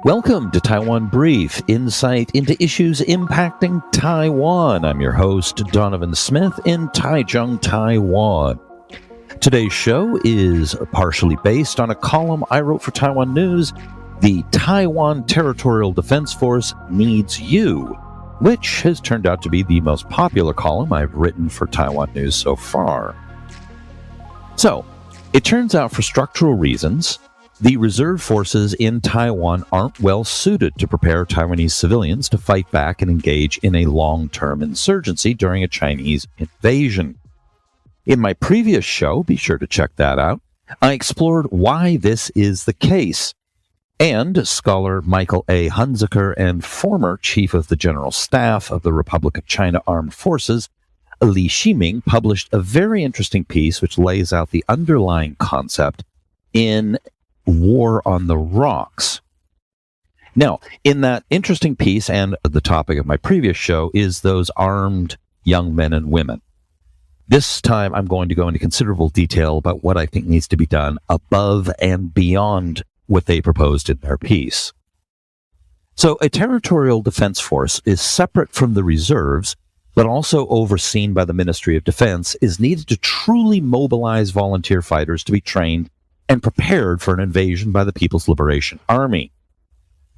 Welcome to Taiwan Brief, insight into issues impacting Taiwan. I'm your host, Donovan Smith in Taichung, Taiwan. Today's show is partially based on a column I wrote for Taiwan News, The Taiwan Territorial Defense Force Needs You, which has turned out to be the most popular column I've written for Taiwan News so far. So, it turns out for structural reasons, the reserve forces in Taiwan aren't well suited to prepare Taiwanese civilians to fight back and engage in a long-term insurgency during a Chinese invasion. In my previous show, be sure to check that out, I explored why this is the case. And scholar Michael A. Hunziker and former Chief of the General Staff of the Republic of China Armed Forces, Li Shiming, published a very interesting piece which lays out the underlying concept in War on the Rocks. Now, in that interesting piece, and the topic of my previous show is those armed young men and women. This time I'm going to go into considerable detail about what I think needs to be done above and beyond what they proposed in their piece. So a territorial defense force is separate from the reserves, but also overseen by the Ministry of Defense, is needed to truly mobilize volunteer fighters to be trained and prepared for an invasion by the People's Liberation Army.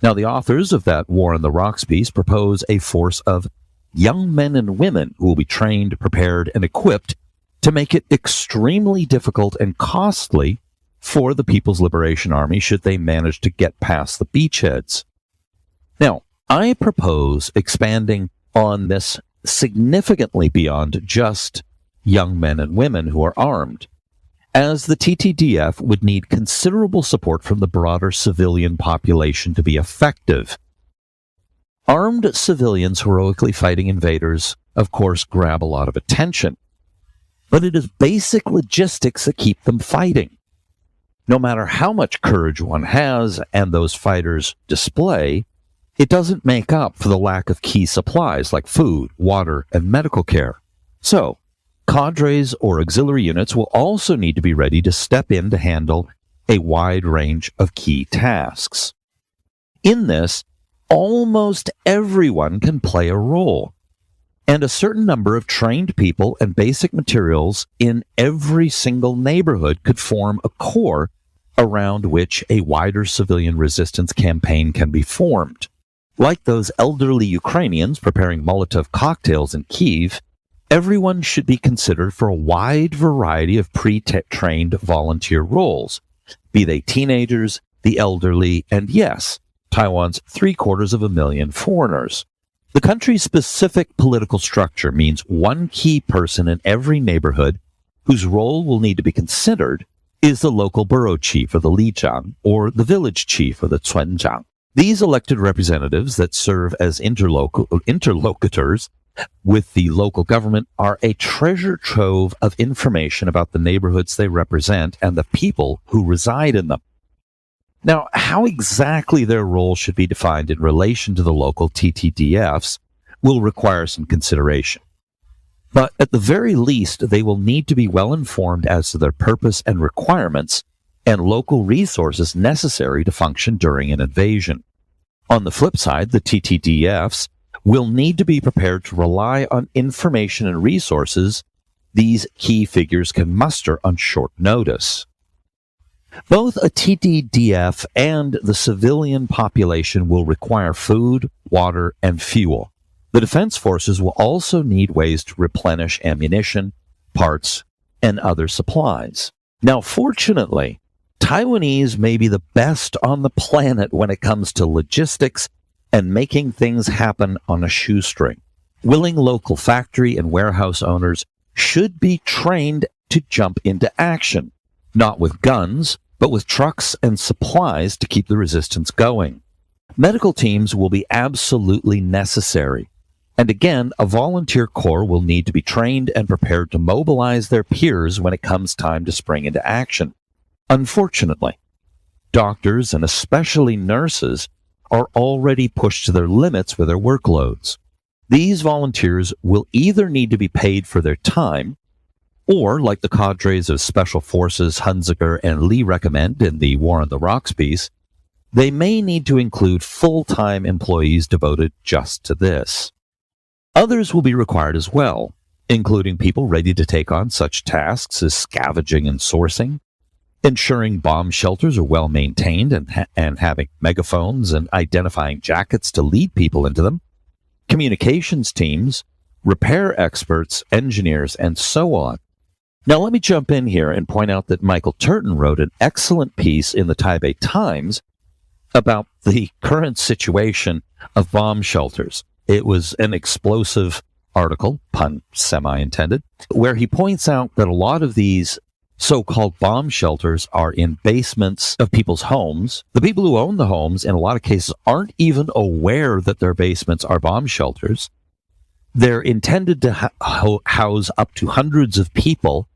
Now, the authors of that War on the Rocks piece propose a force of young men and women who will be trained, prepared, and equipped to make it extremely difficult and costly for the People's Liberation Army should they manage to get past the beachheads. Now, I propose expanding on this significantly beyond just young men and women who are armed, as the TTDF would need considerable support from the broader civilian population to be effective. Armed civilians heroically fighting invaders, of course, grab a lot of attention, but it is basic logistics that keep them fighting. No matter how much courage one has and those fighters display, it doesn't make up for the lack of key supplies like food, water, and medical care. So, cadres or auxiliary units will also need to be ready to step in to handle a wide range of key tasks. In this, almost everyone can play a role, and a certain number of trained people and basic materials in every single neighborhood could form a core around which a wider civilian resistance campaign can be formed. Like those elderly Ukrainians preparing Molotov cocktails in Kyiv, everyone should be considered for a wide variety of pre-trained volunteer roles, be they teenagers, the elderly, and yes, Taiwan's 750,000 foreigners. The country's specific political structure means one key person in every neighborhood whose role will need to be considered is the local borough chief or the lijiang, or the village chief or the cuanzhang. These elected representatives that serve as interlocutors with the local government are a treasure trove of information about the neighborhoods they represent and the people who reside in them. Now, how exactly their role should be defined in relation to the local TTDFs will require some consideration. But at the very least, they will need to be well informed as to their purpose and requirements and local resources necessary to function during an invasion. On the flip side, the TTDFs will need to be prepared to rely on information and resources these key figures can muster on short notice. Both a TTDF and the civilian population will require food, water, and fuel. The defense forces will also need ways to replenish ammunition, parts, and other supplies. Now, fortunately, Taiwanese may be the best on the planet when it comes to logistics and making things happen on a shoestring. Willing local factory and warehouse owners should be trained to jump into action, not with guns, but with trucks and supplies to keep the resistance going. Medical teams will be absolutely necessary. And again, a volunteer corps will need to be trained and prepared to mobilize their peers when it comes time to spring into action. Unfortunately, doctors and especially nurses are already pushed to their limits with their workloads. These volunteers will either need to be paid for their time, or, like the cadres of Special Forces Hunziker and Lee recommend in the War on the Rocks piece, they may need to include full-time employees devoted just to this. Others will be required as well, including people ready to take on such tasks as scavenging and sourcing, ensuring bomb shelters are well maintained and having megaphones and identifying jackets to lead people into them, communications teams, repair experts, engineers, and so on. Now let me jump in here and point out that Michael Turton wrote an excellent piece in the Taipei Times about the current situation of bomb shelters. It was an explosive article, pun semi-intended, where he points out that a lot of these so-called bomb shelters are in basements of people's homes. The people who own the homes, in a lot of cases, aren't even aware that their basements are bomb shelters. They're intended to house up to hundreds of people,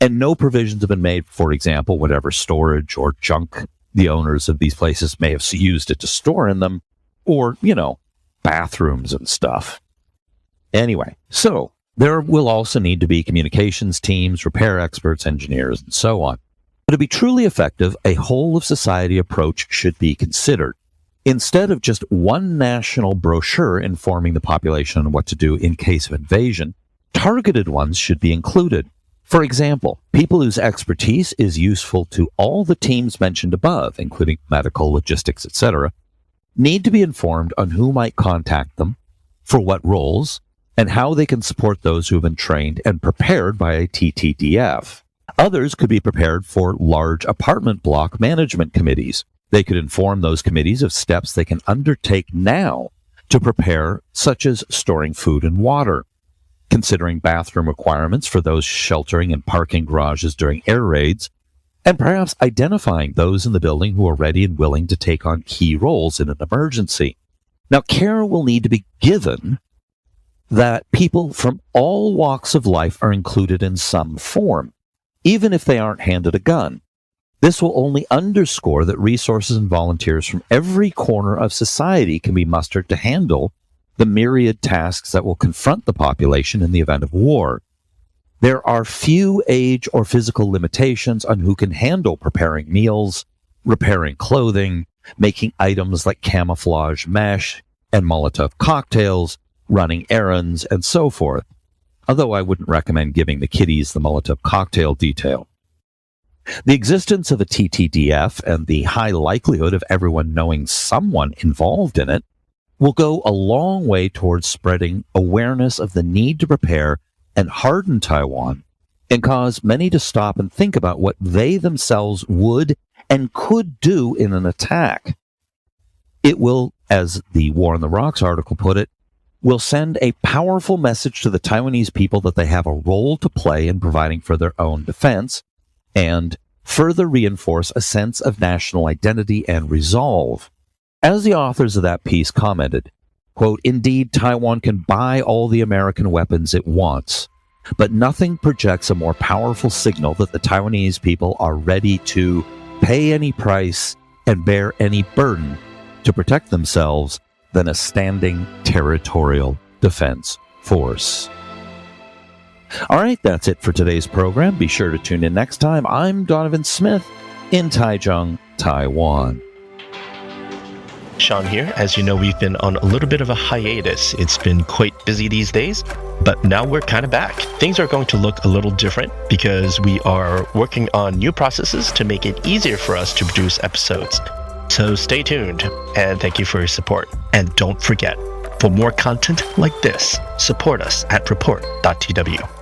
and no provisions have been made, for example, whatever storage or junk the owners of these places may have used it to store in them, or, bathrooms and stuff. Anyway, so there will also need to be communications teams, repair experts, engineers, and so on. But to be truly effective, a whole-of-society approach should be considered. Instead of just one national brochure informing the population on what to do in case of invasion, targeted ones should be included. For example, people whose expertise is useful to all the teams mentioned above, including medical, logistics, etc., need to be informed on who might contact them, for what roles, and how they can support those who have been trained and prepared by a TTDF. Others could be prepared for large apartment block management committees. They could inform those committees of steps they can undertake now to prepare, such as storing food and water, considering bathroom requirements for those sheltering in parking garages during air raids, and perhaps identifying those in the building who are ready and willing to take on key roles in an emergency. Now, care will need to be given that people from all walks of life are included in some form, even if they aren't handed a gun. This will only underscore that resources and volunteers from every corner of society can be mustered to handle the myriad tasks that will confront the population in the event of war. There are few age or physical limitations on who can handle preparing meals, repairing clothing, making items like camouflage mesh and Molotov cocktails, running errands, and so forth, although I wouldn't recommend giving the kiddies the Molotov cocktail detail. The existence of a TTDF and the high likelihood of everyone knowing someone involved in it will go a long way towards spreading awareness of the need to prepare and harden Taiwan, and cause many to stop and think about what they themselves would and could do in an attack. It will, as the War on the Rocks article put it, will send a powerful message to the Taiwanese people that they have a role to play in providing for their own defense, and further reinforce a sense of national identity and resolve. As the authors of that piece commented, quote, "Indeed, Taiwan can buy all the American weapons it wants, but nothing projects a more powerful signal that the Taiwanese people are ready to pay any price and bear any burden to protect themselves than a standing territorial defense force." All right, that's it for today's program. Be sure to tune in next time. I'm Donovan Smith in Taichung, Taiwan. Sean here. As you know, we've been on a little bit of a hiatus. It's been quite busy these days, but now we're kind of back. Things are going to look a little different because we are working on new processes to make it easier for us to produce episodes. So stay tuned, and thank you for your support. And don't forget, for more content like this, support us at report.tw.